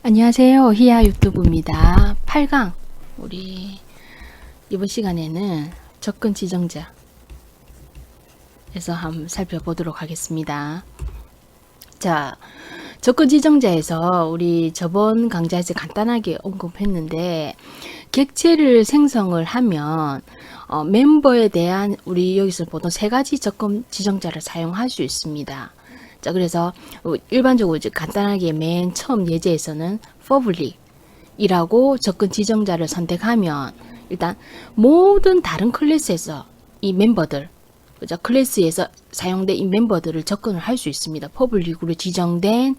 안녕하세요. 히야 유튜브입니다. 8강 우리 이번 시간에는 접근 지정자에서 한번 살펴보도록 하겠습니다. 자, 접근 지정자에서 우리 저번 강좌에서 간단하게 언급했는데 객체를 생성을 하면 멤버에 대한 우리 여기서 보통 세 가지 접근 지정자를 사용할 수 있습니다. 자, 그래서 일반적으로 이제 간단하게 맨 처음 예제에서는 public이라고 접근 지정자를 선택하면 일단 모든 다른 클래스에서 이 멤버들, 그죠? 클래스에서 사용된 이 멤버들을 접근을 할 수 있습니다. public으로 지정된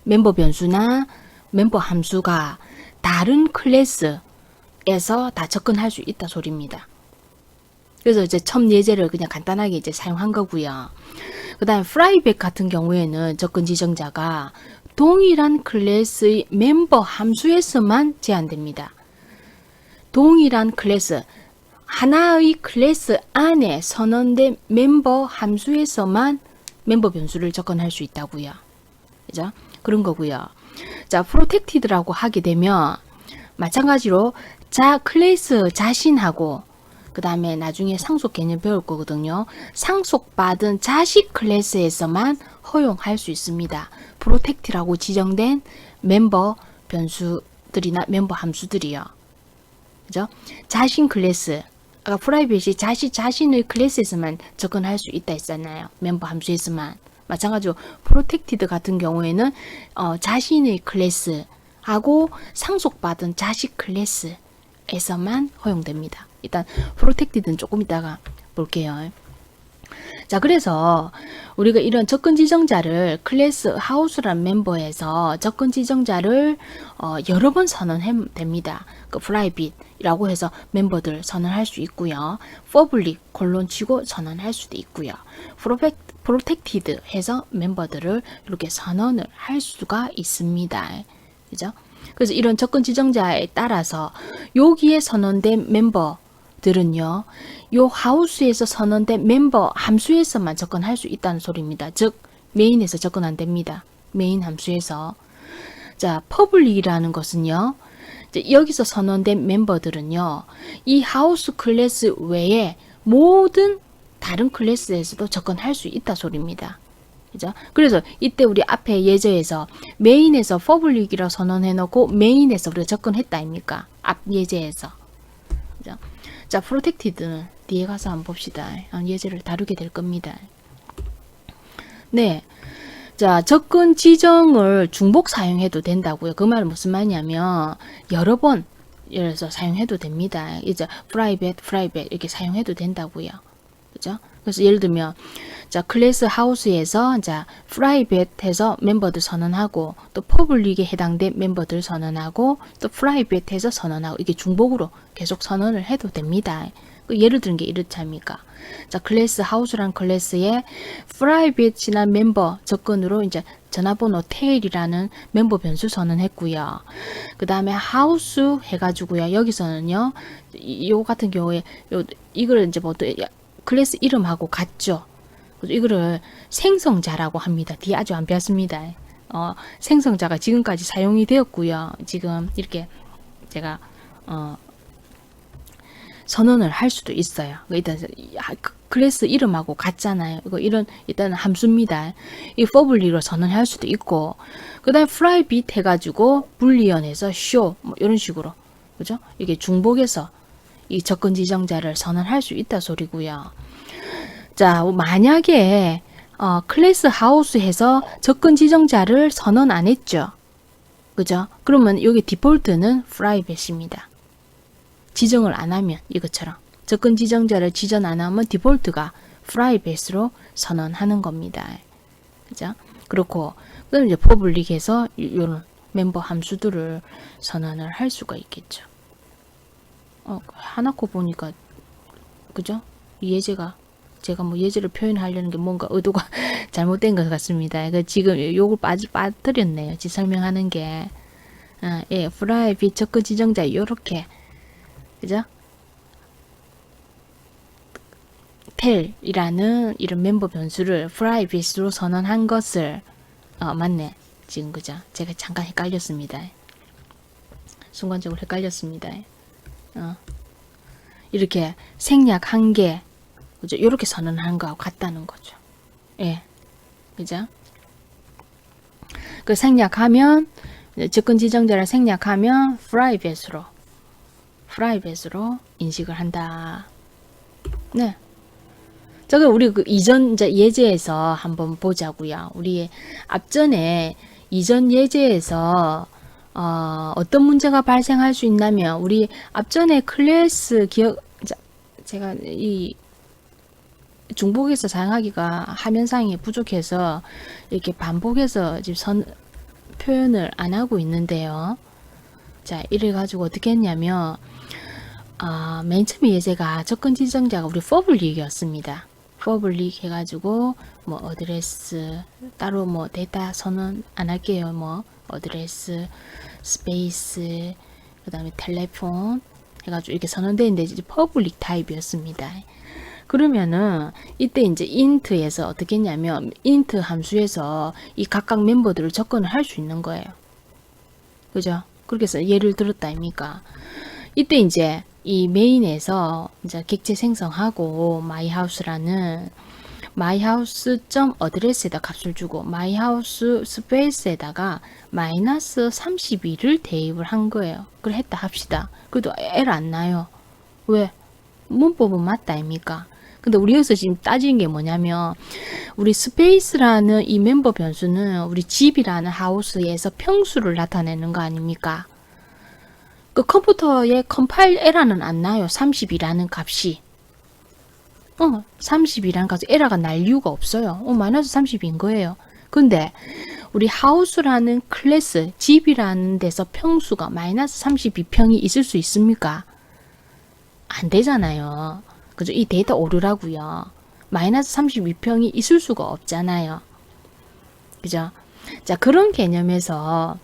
멤버 변수나 멤버 함수가 다른 클래스에서 다 접근할 수 있다 소리입니다. 그래서 이제 처음 예제를 그냥 간단하게 이제 사용한 거고요. 그 다음에 프라이빗 같은 경우에는 접근 지정자가 동일한 클래스의 멤버 함수에서만 제한됩니다. 동일한 클래스, 하나의 클래스 안에 선언된 멤버 함수에서만 멤버 변수를 접근할 수 있다고요. 그죠? 그런 거고요. 자, 프로텍티드라고 하게 되면 마찬가지로 클래스 자신하고 그 다음에 나중에 상속 개념 배울 거거든요. 상속받은 자식 클래스에서만 허용할 수 있습니다. 프로텍트라고 지정된 멤버 변수들이나 멤버 함수들이요. 그죠? 자신 클래스, 아까 프라이빗이 자신의 클래스에서만 접근할 수 있다 했잖아요. 멤버 함수에서만. 마찬가지로 프로텍티드 같은 경우에는 자신의 클래스하고 상속받은 자식 클래스에서만 허용됩니다. 일단 프로텍티드는 조금 이따가 볼게요. 자, 그래서 우리가 이런 접근 지정자를 클래스 하우스라는 멤버에서 접근 지정자를 여러 번 선언하면 됩니다. 그 프라이빗이라고 해서 멤버들 선언할 수 있고요. public 콜론 치고 선언할 수도 있고요. 프로텍티드 해서 멤버들을 이렇게 선언을 할 수가 있습니다. 그죠? 그래서 이런 접근 지정자에 따라서 여기에 선언된 멤버들은요, 요 하우스에서 선언된 멤버 함수에서만 접근할 수 있다는 소리입니다. 즉, 메인에서 접근 안 됩니다. 메인 함수에서. 자, 퍼블릭이라는 것은요, 여기서 선언된 멤버들은요, 이 하우스 클래스 외에 모든 다른 클래스에서도 접근할 수 있다 소리입니다. 그죠? 그래서 이때 우리 앞에 예제에서 메인에서 퍼블릭이라고 선언해 놓고 메인에서 우리가 접근했다 아닙니까? 앞 예제에서. 그죠? 자, 프로텍티드는 뒤에 가서 한번 봅시다. 예제를 다루게 될 겁니다. 네. 자, 접근 지정을 중복 사용해도 된다고요. 그 말은 무슨 말이냐면 여러 번 예를 들어서 사용해도 됩니다. 이제 private 이렇게 사용해도 된다고요. 그죠? 그래서 예를 들면 자, 클래스 하우스에서 자, private 해서 멤버들 선언하고 또 public에 해당된 멤버들 선언하고 또 private 해서 선언하고 이게 중복으로 계속 선언을 해도 됩니다. 예를 들은 게 이렇지 않습니까? 자, 클래스 하우스라는 클래스에 private이나 멤버 접근으로 이제 전화번호 tail이라는 멤버 변수 선언했고요. 그 다음에 하우스 해가지고요. 여기서는요, 요 같은 경우에 이걸 이제 보통 클래스 이름하고 같죠. 이거를 생성자라고 합니다. 뒤에 아주 안 배웠습니다. 생성자가 지금까지 사용이 되었고요. 지금 이렇게 제가 선언을 할 수도 있어요. 일단 클래스 이름하고 같잖아요. 이거 이런 일단은 함수입니다. 이 public로 선언할 수도 있고, 그다음에 private 해가지고 불리언에서 show 뭐 이런 식으로, 그죠? 이게 중복해서 이 접근 지정자를 선언할 수 있다 소리고요. 자, 만약에 클래스 하우스에서 접근 지정자를 선언 안 했죠. 그죠? 그러면 여기 디폴트는 private입니다. 지정을 안 하면 이것처럼 접근 지정자를 지정 안 하면 디폴트가 private로 선언하는 겁니다. 그죠? 그렇고 그럼 이제 public에서 이런 멤버 함수들을 선언을 할 수가 있겠죠. 하나코 보니까 그죠? 이 예제가 제가 뭐 예제를 표현하려는 게 뭔가 의도가 잘못된 것 같습니다. 지금 요걸 빠뜨렸네요. 지금 설명하는 게. 예, 프라이빗 접근 지정자 요렇게 그죠? 텔이라는 이런 멤버 변수를 프라이빗으로 선언한 것을 맞네. 지금 그죠? 제가 잠깐 헷갈렸습니다. 순간적으로 헷갈렸습니다. 이렇게 생략 한 개, 그죠? 이렇게 선언하는 거하고 같다는 거죠. 예, 그죠? 그 생략하면, 접근 지정자를 생략하면 private로 인식을 한다. 네. 저거 우리 그 이전 예제에서 한번 보자고요. 우리 앞전에 이전 예제에서 어떤 문제가 발생할 수 있냐면, 우리 앞전에 클래스 제가 이 중복해서 사용하기가 화면상이 부족해서 이렇게 반복해서 지금 표현을 안 하고 있는데요. 자, 이래 가지고 어떻게 했냐면, 맨 처음에 예제가 접근 지정자가 우리 퍼블릭이었습니다. 퍼블릭 해가지고 뭐 어드레스 따로 뭐 데이터 선언 안 할게요. 뭐 어드레스, 스페이스, 그 다음에 텔레폰 해가지고 이렇게 선언되어 있는데 이제 퍼블릭 타입이었습니다. 그러면은 이때 이제 int에서 어떻게 했냐면 int 함수에서 이 각각 멤버들을 접근을 할 수 있는 거예요. 그죠? 그렇게 해서 예를 들었다 아닙니까? 이때 이제 이 메인에서 이제 객체 생성하고 myhouse라는 myhouse.address에다 값을 주고 myhouse 스페이스에다가 마이너스 32를 대입을 한 거예요. 그걸 했다 합시다. 그래도 에러 안 나요. 왜? 문법은 맞다 아닙니까? 근데 우리 여기서 지금 따지는 게 뭐냐면, 우리 스페이스라는 이 멤버 변수는 우리 집이라는 하우스에서 평수를 나타내는 거 아닙니까? 그 컴퓨터에 컴파일 에러는 안 나요. 30이라는 값이. 30이라는 값이 에러가 날 이유가 없어요. 마이너스 30인 거예요. 근데 우리 하우스라는 클래스, 집이라는 데서 평수가 마이너스 32평이 있을 수 있습니까? 안 되잖아요. 그죠? 이 데이터 오류라고요. 마이너스 32평이 있을 수가 없잖아요. 그죠? 자, 그런 개념에서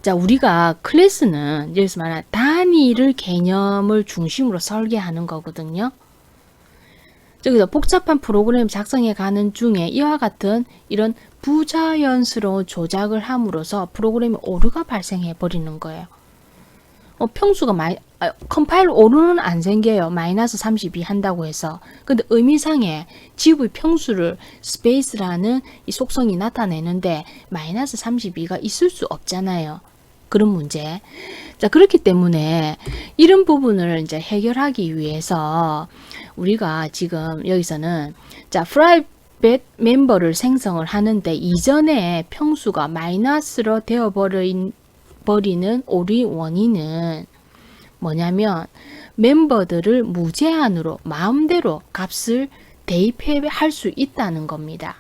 자, 우리가 클래스는 여기서 말하는 단위를 개념을 중심으로 설계하는 거거든요. 저기서 복잡한 프로그램 작성해 가는 중에 이와 같은 이런 부자연스러운 조작을 함으로써 프로그램에 오류가 발생해 버리는 거예요. 평수가 컴파일 오류는 안 생겨요. 마이너스 32 한다고 해서. 근데 의미상의 집의 평수를 스페이스라는 이 속성이 나타내는데 마이너스 32가 있을 수 없잖아요. 그런 문제. 자, 그렇기 때문에 이런 부분을 이제 해결하기 위해서 우리가 지금 여기서는 자, 프라이빗 멤버를 생성을 하는데 이전에 평수가 마이너스로 되어 버리는 오류 원인은 뭐냐면 멤버들을 무제한으로 마음대로 값을 대입할 수 있다는 겁니다.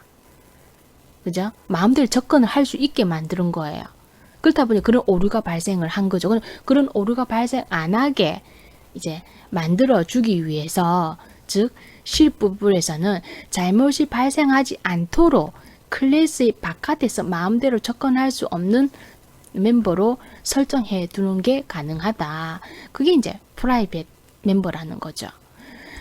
그죠? 마음대로 접근을 할 수 있게 만드는 거예요. 그렇다 보니 그런 오류가 발생을 한 거죠. 그런 오류가 발생 안 하게 이제 만들어 주기 위해서, 즉 실부분에서는 잘못이 발생하지 않도록 클래스의 바깥에서 마음대로 접근할 수 없는 멤버로 설정해 두는 게 가능하다. 그게 이제 프라이빗 멤버라는 거죠.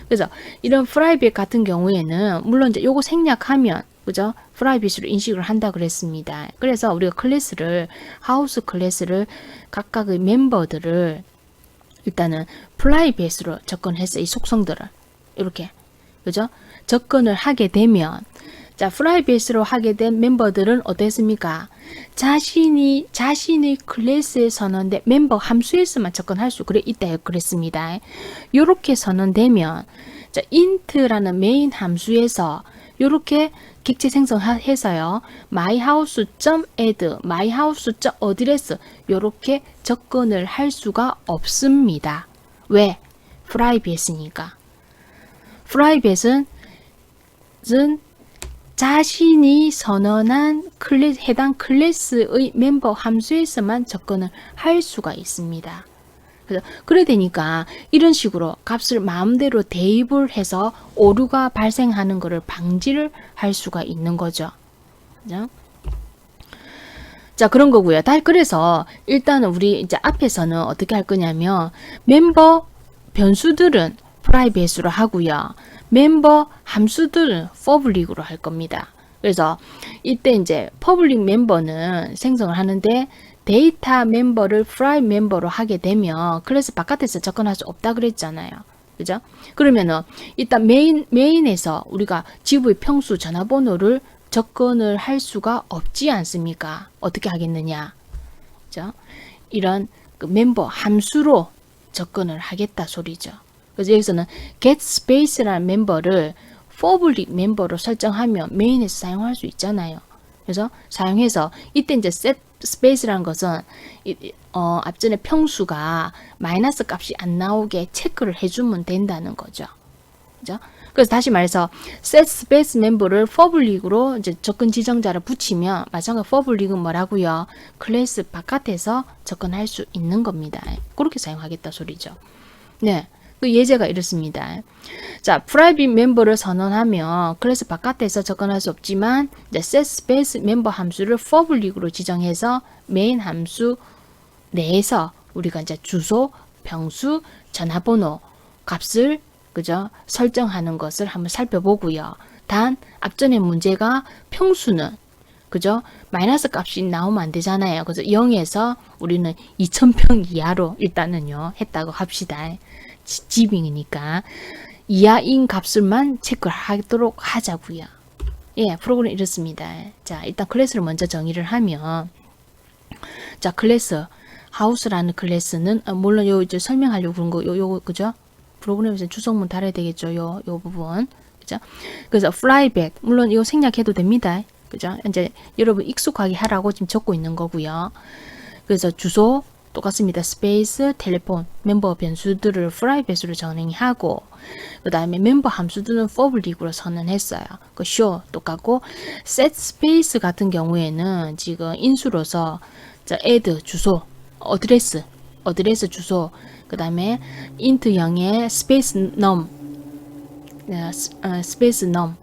그래서 이런 프라이빗 같은 경우에는 물론 이제 요거 생략하면 그죠? 프라이빗으로 인식을 한다 그랬습니다. 그래서 우리가 클래스를 하우스 클래스를 각각의 멤버들을 일단은 프라이빗으로 접근해서 이 속성들을 이렇게 그죠? 접근을 하게 되면 자, 프라이빗으로 하게 된 멤버들은 어땠습니까? 자신의 클래스에 선언된 멤버 함수에서만 접근할 수 있다 그랬습니다. 요렇게 선언되면 자, int라는 메인 함수에서 요렇게 객체 생성해서요. myhouse.add, myhouse.address 요렇게 접근을 할 수가 없습니다. 왜? 프라이빗이니까. 프라이빗은 자신이 선언한 해당 클래스의 멤버 함수에서만 접근을 할 수가 있습니다. 그래 되니까 이런 식으로 값을 마음대로 대입을 해서 오류가 발생하는 것을 방지를 할 수가 있는 거죠. 그죠? 자, 그런 거고요. 그래서 일단은 우리 이제 앞에서는 어떻게 할 거냐면 멤버 변수들은 프라이빗으로 하고요. 멤버 함수들은 퍼블릭으로 할 겁니다. 그래서 이때 이제 퍼블릭 멤버는 생성을 하는데 데이터 멤버를 프라이빗 멤버로 하게 되면 클래스 바깥에서 접근할 수 없다 그랬잖아요. 그죠? 그러면은 일단 메인에서 우리가 GUI 평수 전화번호를 접근을 할 수가 없지 않습니까? 어떻게 하겠느냐? 그죠? 이런 그 멤버 함수로 접근을 하겠다 소리죠. 그래서 여기서는 get space라는 멤버를 public 멤버로 설정하면 메인에서 사용할 수 있잖아요. 그래서 사용해서 이때 이제 set space라는 것은 앞전에 평수가 마이너스 값이 안 나오게 체크를 해주면 된다는 거죠. 그죠? 그래서 다시 말해서 set space 멤버를 public으로 이제 접근 지정자를 붙이면 마찬가지로 public은 뭐라고요? 클래스 바깥에서 접근할 수 있는 겁니다. 그렇게 사용하겠다 소리죠. 네. 그 예제가 이렇습니다. 자, private 멤버를 선언하면 클래스 바깥에서 접근할 수 없지만 이제 set space 멤버 함수를 public으로 지정해서 메인 함수 내에서 우리가 이제 주소, 평수, 전화번호 값을 그죠? 설정하는 것을 한번 살펴보고요. 단 앞전에 문제가 평수는 그죠? 마이너스 값이 나오면 안 되잖아요. 그래서 0에서 우리는 2000평 이하로 일단은요 했다고 합시다. 지빙이니까 이하인 값을만 체크하도록 하자고요. 예, 프로그램 이렇습니다. 자, 일단 클래스를 먼저 정의를 하면 자, 클래스 하우스라는 클래스는 물론 요 이제 설명하려고 그런 거 요거 그죠? 프로그램에서 주석문 달아야 되겠죠. 요 부분. 그죠? 그래서 private 물론 이거 생략해도 됩니다. 그죠? 이제 여러분 익숙하게 하라고 지금 적고 있는 거고요. 그래서 주소 똑같습니다. 스페이스, 텔레폰, 멤버 변수들을 프라이빗으로 정의하고 그 다음에 멤버 함수들은 public으로 선언했어요. 그 show 똑같고 set space 같은 경우에는 지금 인수로서 자, add 주소, 어드레스 주소 그 다음에 int 0에 space num space num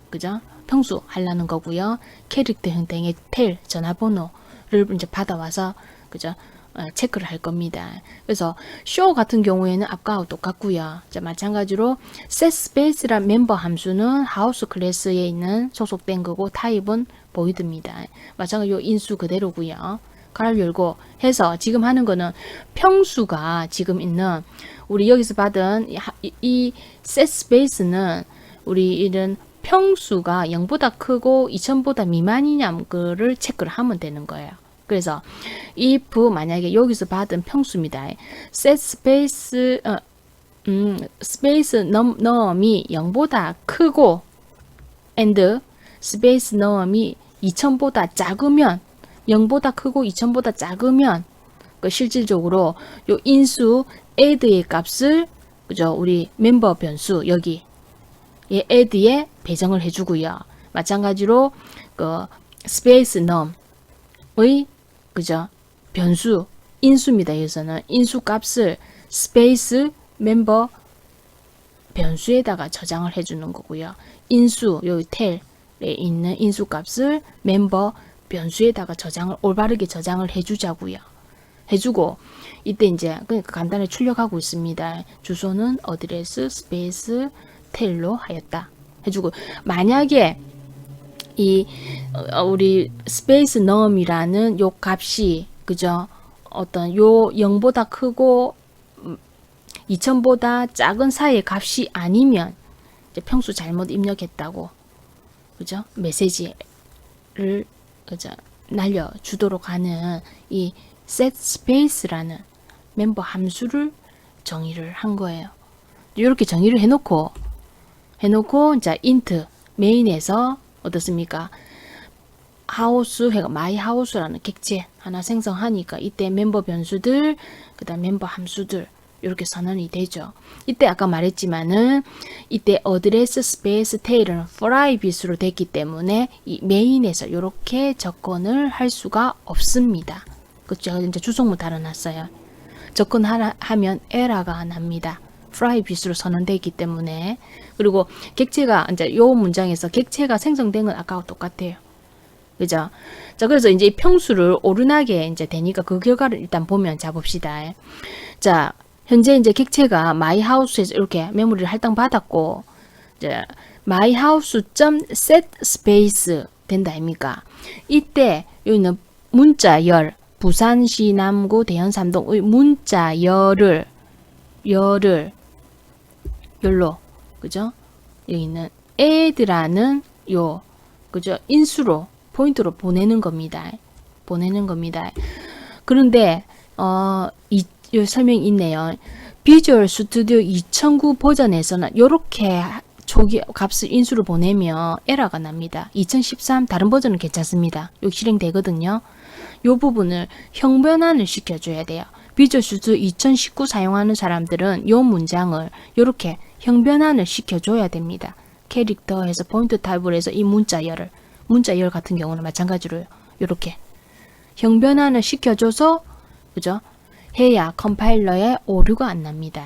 그죠? 평수 하려는 거고요. 캐릭터 형태의 텔 전화번호를 이제 받아와서 그죠? 체크를 할 겁니다. 그래서 show 같은 경우에는 아까와 똑같고요. 자, 마찬가지로 set space란 멤버 함수는 house 클래스에 있는 소속된 거고 타입은 void입니다. 마찬가지로 인수 그대로고요. 가로 열고 해서 지금 하는 거는 평수가 지금 있는 우리 여기서 받은 이 set space는 우리 이런 평수가 0보다 크고 2000보다 미만이냐를 체크를 하면 되는 거예요. 그래서 if 만약에 여기서 받은 평수입니다. set space space num이 0보다 크고 and space num이 2000보다 작으면 0보다 크고 2000보다 작으면 그 실질적으로 요 인수 add의 값을 그죠? 우리 멤버 변수 여기 예, add에 배정을 해주고요. 마찬가지로 그 space num의 그죠? 변수 인수입니다. 여기서는 인수 값을 space 멤버 변수에다가 저장을 해주는 거고요. 인수 여기 텔에 있는 인수 값을 멤버 변수에다가 저장을 올바르게 저장을 해주자고요. 해주고 이때 이제 그러니까 간단히 출력하고 있습니다. 주소는 어드레스 스페이스 텔로 하였다 해주고 만약에 이 우리 스페이스 num이라는 요 값이 그죠? 어떤 요 0보다 크고 2000보다 작은 사이의 값이 아니면 이제 평수 잘못 입력했다고 그죠? 메시지를 그죠? 날려 주도록 하는 이 set space라는 멤버 함수를 정의를 한 거예요. 이렇게 정의를 해놓고 자 int 메인에서 어떻습니까? 하우스 해가 마이 하우스라는 객체 하나 생성하니까 이때 멤버 변수들 그다음 멤버 함수들 이렇게 선언이 되죠. 이때 아까 말했지만은 이때 어드레스 스페이스 테일은 프라이빗으로 됐기 때문에 이 메인에서 이렇게 접근을 할 수가 없습니다. 그쵸? 이제 주석문 달아놨어요. 접근하면 에러가 납니다. 프라이빗으로 선언되기 때문에 그리고 객체가 이제 요 문장에서 객체가 생성된 건 아까와 똑같아요. 그죠? 자, 그래서 이제 평수를 오르나게 이제 되니까 그 결과를 일단 보면 잡읍시다. 자, 현재 이제 객체가 마이하우스에서 이렇게 메모리를 할당 받았고, 이제 myhouse.set space 된다 아닙니까? 이때 여기는 문자 열 부산시 남구 대연 3동의 문자 열을 열로 그죠? 여기 있는 add라는 요 그죠? 인수로 포인트로 보내는 겁니다. 그런데 요 설명이 있네요. 비주얼 스튜디오 2009 버전에서는 요렇게 초기 값을 인수로 보내면 에러가 납니다. 2013 다른 버전은 괜찮습니다. 요 실행되거든요. 요 부분을 형변환을 시켜줘야 돼요. 비주얼 스튜디오 2019 사용하는 사람들은 요 문장을 요렇게 형변환을 시켜줘야 됩니다. 캐릭터에서 포인트 타입을 해서 이 문자열 같은 경우는 마찬가지로 요렇게 형변환을 시켜줘서 그죠? 해야 컴파일러에 오류가 안 납니다.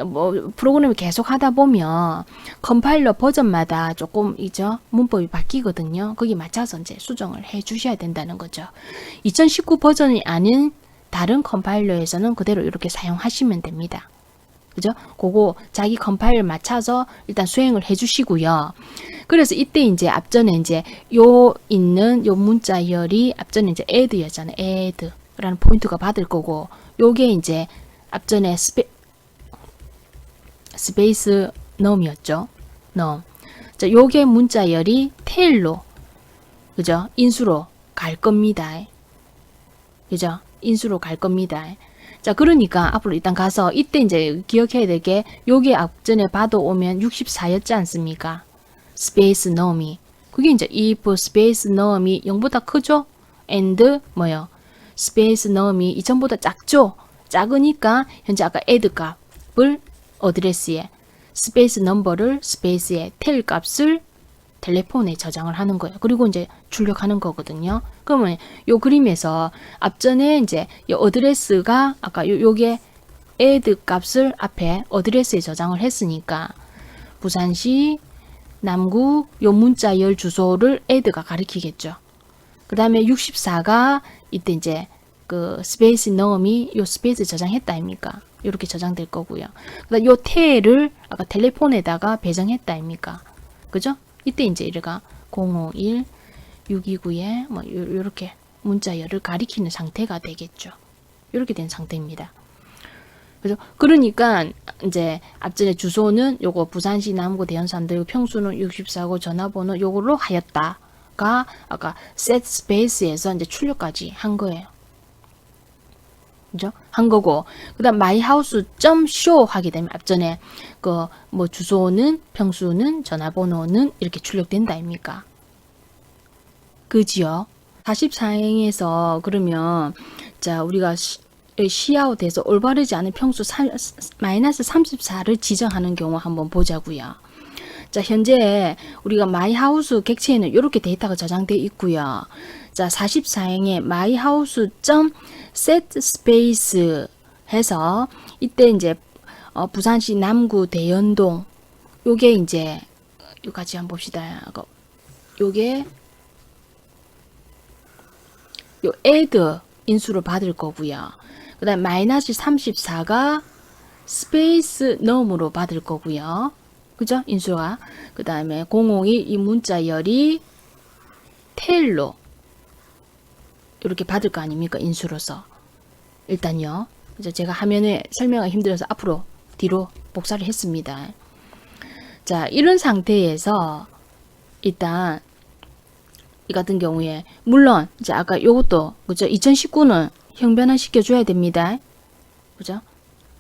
뭐 프로그램을 계속 하다 보면 컴파일러 버전마다 조금 이죠 문법이 바뀌거든요. 거기 맞춰서 이제 수정을 해 주셔야 된다는 거죠. 2019 버전이 아닌 다른 컴파일러에서는 그대로 이렇게 사용하시면 됩니다. 그죠? 그거 자기 컴파일러 맞춰서 일단 수행을 해 주시고요. 그래서 이때 이제 앞전에 이제 요 있는 요 문자열이 앞전에 이제 add였잖아요. add라는 포인트가 받을 거고 요게 이제 앞전에 스페이스 num이었죠. num. 자, 요게 문자열이 tail로 그죠? 인수로 갈 겁니다. 그죠? 인수로 갈 겁니다. 자, 그러니까 앞으로 일단 가서 이때 이제 기억해야 될 게 요게 앞전에 받아오면 64였지 않습니까? 스페이스 num이. 그게 이제 if 스페이스 num이 0보다 크죠? and 뭐요? 스페이스 num이 이전보다 작죠? 작으니까 현재 아까 add 값을 어드레스에 스페이스 넘버를 스페이스에 텔 값을 텔레폰에 저장을 하는 거예요. 그리고 이제 출력하는 거거든요. 그러면 요 그림에서 앞전에 이제 이 어드레스가 아까 요게 add 값을 앞에 어드레스에 저장을 했으니까 부산시 남구 요 문자열 주소를 add가 가리키겠죠. 그 다음에 64가 이때 이제 그 스페이스 넘이 요 스페이스 저장했다 아닙니까? 이렇게 저장될 거고요. 그다음 요 텔을 아까 텔레폰에다가 배정했다 아닙니까? 그죠? 이때 이제 이래가 051 629에 뭐 요렇게 문자열을 가리키는 상태가 되겠죠. 이렇게 된 상태입니다. 그죠? 그러니까 이제 앞전에 주소는 요거 부산시 남구 대연 3동 평수는 64고 전화번호 요걸로 하였다가 아까 set space에서 이제 출력까지 한 거예요. 그죠? 한 거고 그다음 myhouse.show 하게 되면 앞전에 그 뭐 주소는 평수는 전화번호는 이렇게 출력된다 아닙니까? 그지요? 44행에서 그러면 자 우리가 시아웃에서 올바르지 않은 평수 마이너스 34를 지정하는 경우 한번 보자고요. 자 현재 우리가 myhouse 객체에는 이렇게 데이터가 저장되어 있고요. 자 44행에 myhouse.setSpace 해서 이때 이제 부산시 남구 대연동 요게 이제 요 같이 한번 봅시다. 요게 요 add 인수로 받을 거고요. 그 다음 마이너스 34가 스페이스 num으로 받을 거고요. 그죠? 인수가. 그 다음에 051 이 문자열이 텔로 이렇게 받을 거 아닙니까? 인수로서. 일단요. 그죠? 제가 화면에 설명하기 힘들어서 앞으로 뒤로 복사를 했습니다. 자, 이런 상태에서 일단 이 같은 경우에 물론 이제 아까 요것도 그죠? 2019는 형변화 시켜줘야 됩니다. 그죠?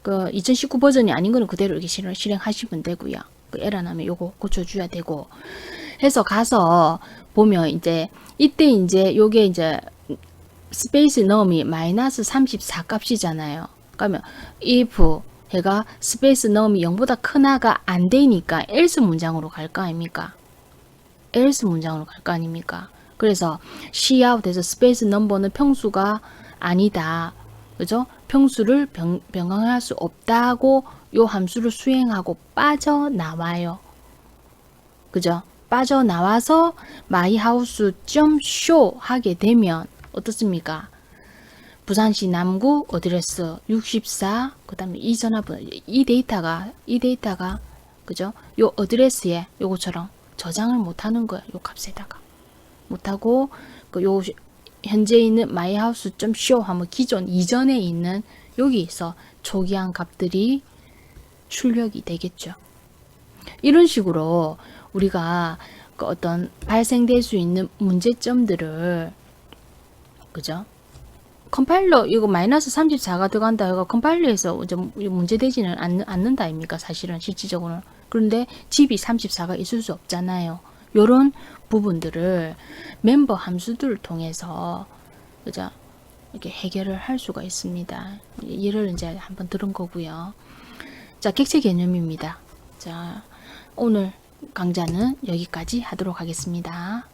그 2019 버전이 아닌 거는 그대로 이렇게 실행하시면 되고요. 그 에러 나면 요거 고쳐줘야 되고 해서 가서 보면 이제 이때 이제 요게 이제 스페이스 num이 마이너스 34 값이잖아요. 그러면 if 해가 스페이스 num이 0보다 크나가 안 되니까 else 문장으로 갈 거 아닙니까? else 문장으로 갈 거 아닙니까? 그래서 cout에서 스페이스 넘버는 평수가 아니다. 그죠? 평수를 변경할 수 없다고 요 함수를 수행하고 빠져나와요. 그죠? 빠져나와서 myhouse.show 하게 되면 어떻습니까? 부산시 남구 어드레스 64 그 다음에 이 전화번호 이 데이터가 그죠? 요 어드레스에 요거처럼 저장을 못하는 거예요. 요 값에다가 못하고 그 요 현재 있는 myhouse.show 하면 기존 이전에 있는 여기서 초기한 값들이 출력이 되겠죠. 이런 식으로 우리가 그 어떤 발생될 수 있는 문제점들을, 그죠? 컴파일러 이거 마이너스 34가 들어간다 해가 컴파일러에서 이제 문제되지는 않는다 아닙니까? 사실은 실질적으로는. 그런데 집이 34가 있을 수 없잖아요. 요런 부분들을 멤버 함수들을 통해서, 그죠? 이렇게 해결을 할 수가 있습니다. 예를 이제 한번 들은 거고요. 자, 객체 개념입니다. 자, 오늘 강좌는 여기까지 하도록 하겠습니다.